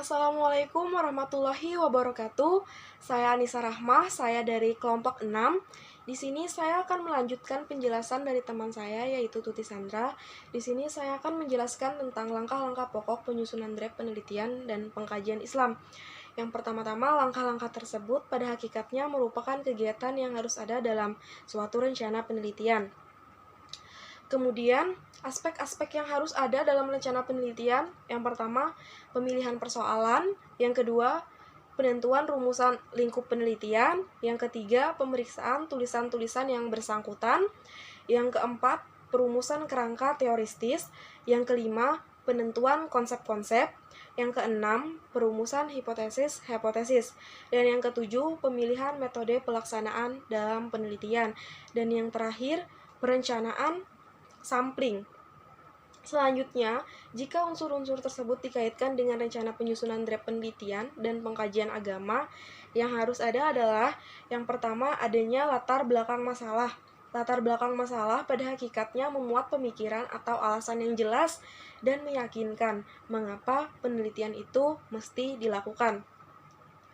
Assalamualaikum warahmatullahi wabarakatuh. Saya Anissa Rahmah, saya dari kelompok 6. Di sini saya akan melanjutkan penjelasan dari teman saya yaitu Tuti Sandra. Di sini saya akan menjelaskan tentang langkah-langkah pokok penyusunan draft penelitian dan pengkajian Islam. Yang pertama-tama, langkah-langkah tersebut pada hakikatnya merupakan kegiatan yang harus ada dalam suatu rencana penelitian. Kemudian, aspek-aspek yang harus ada dalam rencana penelitian, yang pertama, pemilihan persoalan, yang kedua, penentuan rumusan lingkup penelitian, yang ketiga, pemeriksaan tulisan-tulisan yang bersangkutan, yang keempat, perumusan kerangka teoristis, yang kelima, penentuan konsep-konsep, yang keenam, perumusan hipotesis-hipotesis, dan yang ketujuh, pemilihan metode pelaksanaan dalam penelitian, dan yang terakhir, perencanaan sampling. Selanjutnya, jika unsur-unsur tersebut dikaitkan dengan rencana penyusunan draft penelitian dan pengkajian agama, yang harus ada adalah yang pertama adanya latar belakang masalah. Latar belakang masalah pada hakikatnya memuat pemikiran atau alasan yang jelas dan meyakinkan mengapa penelitian itu mesti dilakukan.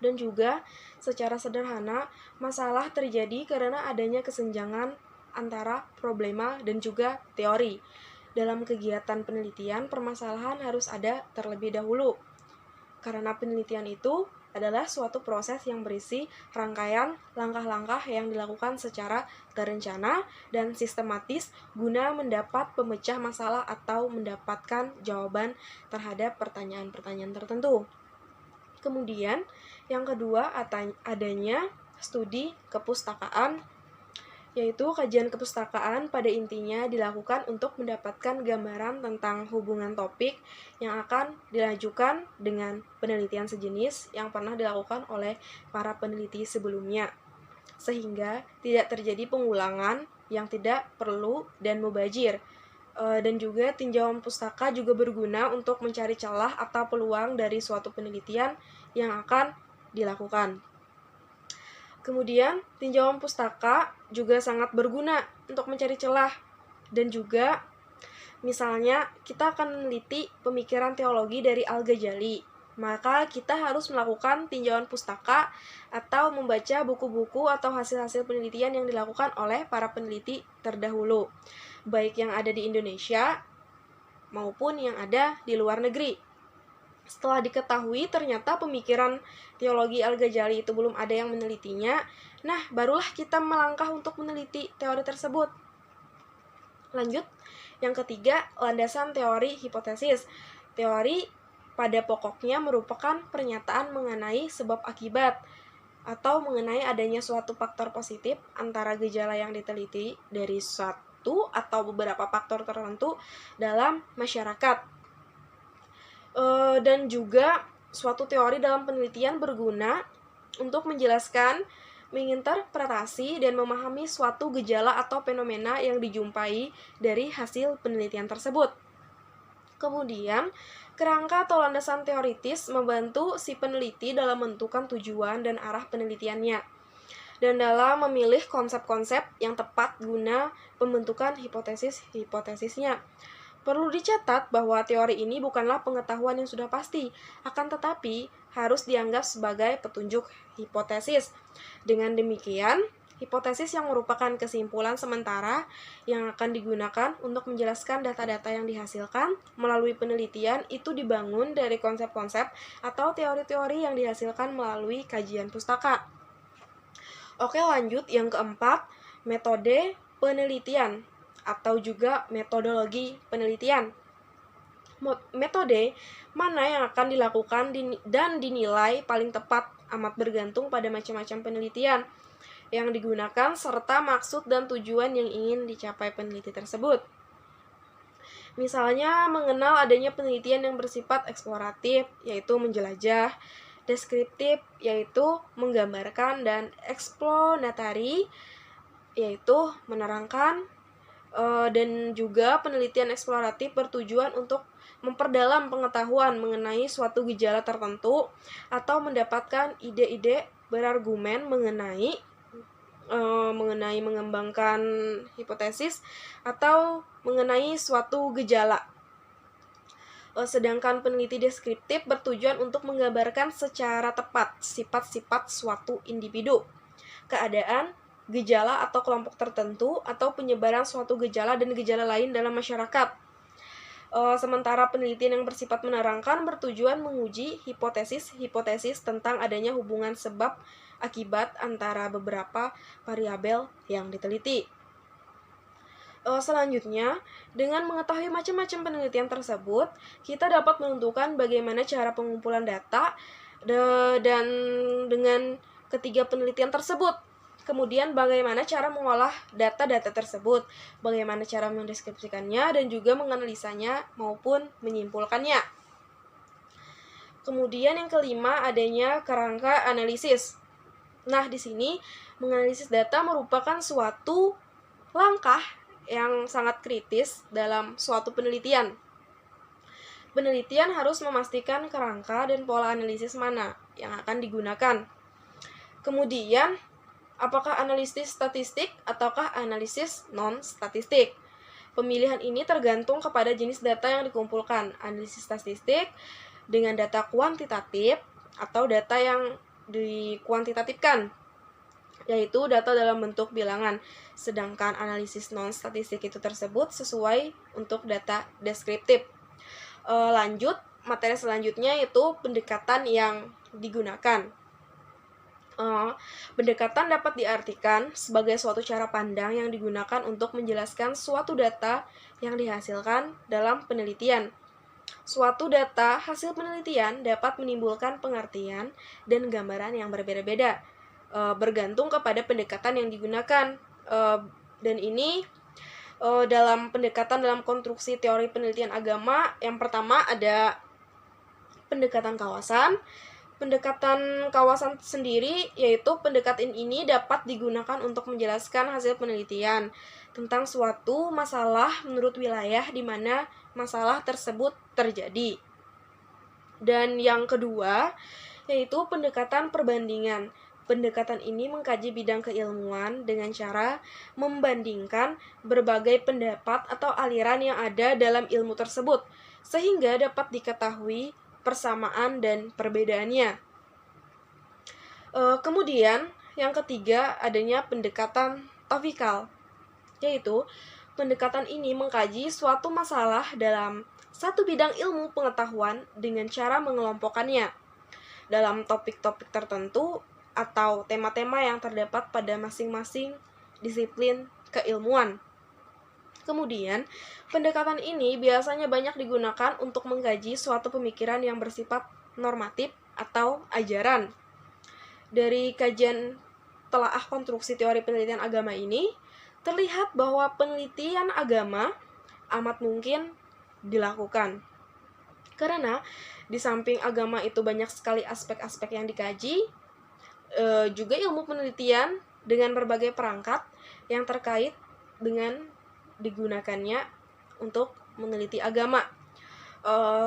Dan juga, secara sederhana, masalah terjadi karena adanya kesenjangan antara problema dan juga teori. Dalam kegiatan penelitian, permasalahan harus ada terlebih dahulu. Karena penelitian itu adalah suatu proses yang berisi rangkaian langkah-langkah yang dilakukan secara terencana dan sistematis guna mendapat pemecah masalah atau mendapatkan jawaban terhadap pertanyaan-pertanyaan tertentu. Kemudian, yang kedua adanya studi kepustakaan, yaitu kajian kepustakaan pada intinya dilakukan untuk mendapatkan gambaran tentang hubungan topik yang akan dilanjutkan dengan penelitian sejenis yang pernah dilakukan oleh para peneliti sebelumnya, sehingga tidak terjadi pengulangan yang tidak perlu dan mubazir. Dan juga tinjauan pustaka juga berguna untuk mencari celah atau peluang dari suatu penelitian yang akan dilakukan. Kemudian, tinjauan pustaka juga sangat berguna untuk mencari celah. Dan juga, misalnya, kita akan meneliti pemikiran teologi dari Al-Ghazali. Maka kita harus melakukan tinjauan pustaka atau membaca buku-buku atau hasil-hasil penelitian yang dilakukan oleh para peneliti terdahulu, baik yang ada di Indonesia maupun yang ada di luar negeri. Setelah diketahui ternyata pemikiran teologi Al-Ghazali itu belum ada yang menelitinya, nah barulah kita melangkah untuk meneliti teori tersebut. Lanjut, yang ketiga, landasan teori hipotesis. Teori pada pokoknya merupakan pernyataan mengenai sebab akibat atau mengenai adanya suatu faktor positif antara gejala yang diteliti dari satu atau beberapa faktor tertentu dalam masyarakat. Dan juga suatu teori dalam penelitian berguna untuk menjelaskan, menginterpretasi, dan memahami suatu gejala atau fenomena yang dijumpai dari hasil penelitian tersebut. Kemudian, kerangka atau landasan teoritis membantu si peneliti dalam menentukan tujuan dan arah penelitiannya, dan dalam memilih konsep-konsep yang tepat guna pembentukan hipotesis-hipotesisnya. Perlu dicatat bahwa teori ini bukanlah pengetahuan yang sudah pasti, akan tetapi harus dianggap sebagai petunjuk hipotesis. Dengan demikian, hipotesis yang merupakan kesimpulan sementara yang akan digunakan untuk menjelaskan data-data yang dihasilkan melalui penelitian itu dibangun dari konsep-konsep atau teori-teori yang dihasilkan melalui kajian pustaka. Oke, lanjut yang keempat, metode penelitian atau juga metodologi penelitian. Metode mana yang akan dilakukan dan dinilai paling tepat amat bergantung pada macam-macam penelitian yang digunakan serta maksud dan tujuan yang ingin dicapai peneliti tersebut. Misalnya, mengenal adanya penelitian yang bersifat eksploratif, yaitu menjelajah, deskriptif, yaitu menggambarkan, dan eksplanatari, yaitu menerangkan. Dan juga penelitian eksploratif bertujuan untuk memperdalam pengetahuan mengenai suatu gejala tertentu atau mendapatkan ide-ide berargumen mengenai mengembangkan hipotesis atau mengenai suatu gejala. Sedangkan peneliti deskriptif bertujuan untuk menggambarkan secara tepat sifat-sifat suatu individu, keadaan, gejala atau kelompok tertentu, atau penyebaran suatu gejala dan gejala lain dalam masyarakat. Sementara penelitian yang bersifat menerangkan bertujuan menguji hipotesis-hipotesis tentang adanya hubungan sebab akibat antara beberapa variabel yang diteliti. Selanjutnya, dengan mengetahui macam-macam penelitian tersebut, kita dapat menentukan bagaimana cara pengumpulan data dan dengan ketiga penelitian tersebut. Kemudian bagaimana cara mengolah data-data tersebut, bagaimana cara mendeskripsikannya dan juga menganalisanya maupun menyimpulkannya. Kemudian yang kelima adanya kerangka analisis. Nah, di sini menganalisis data merupakan suatu langkah yang sangat kritis dalam suatu penelitian. Penelitian harus memastikan kerangka dan pola analisis mana yang akan digunakan. Kemudian, apakah analisis statistik ataukah analisis non-statistik? Pemilihan ini tergantung kepada jenis data yang dikumpulkan. Analisis statistik dengan data kuantitatif atau data yang dikuantitatifkan, yaitu data dalam bentuk bilangan. Sedangkan analisis non-statistik itu tersebut sesuai untuk data deskriptif. Lanjut, materi selanjutnya yaitu pendekatan yang digunakan. Pendekatan dapat diartikan sebagai suatu cara pandang yang digunakan untuk menjelaskan suatu data yang dihasilkan dalam penelitian. Suatu data hasil penelitian dapat menimbulkan pengertian dan gambaran yang berbeda-beda, bergantung kepada pendekatan yang digunakan. Dan ini dalam pendekatan dalam konstruksi teori penelitian agama, yang pertama ada pendekatan kawasan. Pendekatan kawasan sendiri yaitu pendekatan ini dapat digunakan untuk menjelaskan hasil penelitian tentang suatu masalah menurut wilayah di mana masalah tersebut terjadi. Dan yang kedua yaitu pendekatan perbandingan. Pendekatan ini mengkaji bidang keilmuan dengan cara membandingkan berbagai pendapat atau aliran yang ada dalam ilmu tersebut, sehingga dapat diketahui persamaan dan perbedaannya. Kemudian, yang ketiga adanya pendekatan topikal, yaitu pendekatan ini mengkaji suatu masalah dalam satu bidang ilmu pengetahuan dengan cara mengelompokkannya dalam topik-topik tertentu atau tema-tema yang terdapat pada masing-masing disiplin keilmuan. Kemudian, pendekatan ini biasanya banyak digunakan untuk mengkaji suatu pemikiran yang bersifat normatif atau ajaran. Dari kajian telaah konstruksi teori penelitian agama ini, terlihat bahwa penelitian agama amat mungkin dilakukan. Karena di samping agama itu banyak sekali aspek-aspek yang dikaji, juga ilmu penelitian dengan berbagai perangkat yang terkait dengan digunakannya untuk meneliti agama.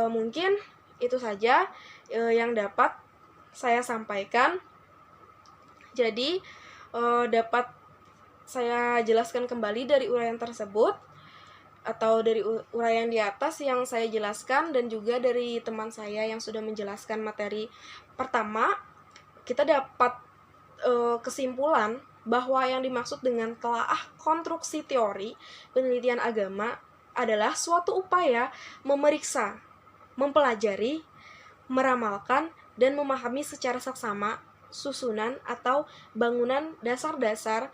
Mungkin itu saja yang dapat saya sampaikan. Jadi dapat saya jelaskan kembali dari uraian tersebut atau dari uraian di atas yang saya jelaskan dan juga dari teman saya yang sudah menjelaskan materi pertama. Kita dapat kesimpulan bahwa yang dimaksud dengan telaah konstruksi teori penelitian agama adalah suatu upaya memeriksa, mempelajari, meramalkan, dan memahami secara saksama susunan atau bangunan dasar-dasar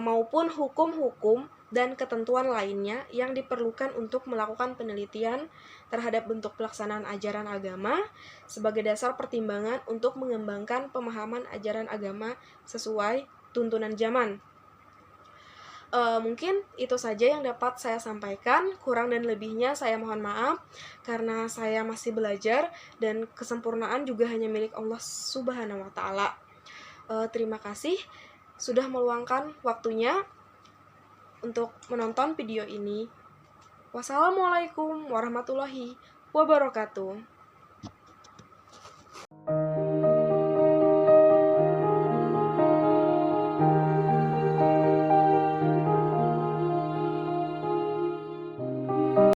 maupun hukum-hukum dan ketentuan lainnya yang diperlukan untuk melakukan penelitian terhadap bentuk pelaksanaan ajaran agama sebagai dasar pertimbangan untuk mengembangkan pemahaman ajaran agama sesuai tuntunan zaman. Mungkin itu saja yang dapat saya sampaikan. Kurang dan lebihnya saya mohon maaf karena saya masih belajar dan kesempurnaan juga hanya milik Allah Subhanahu wa Ta'ala. Terima kasih sudah meluangkan waktunya untuk menonton video ini. Wassalamualaikum warahmatullahi wabarakatuh.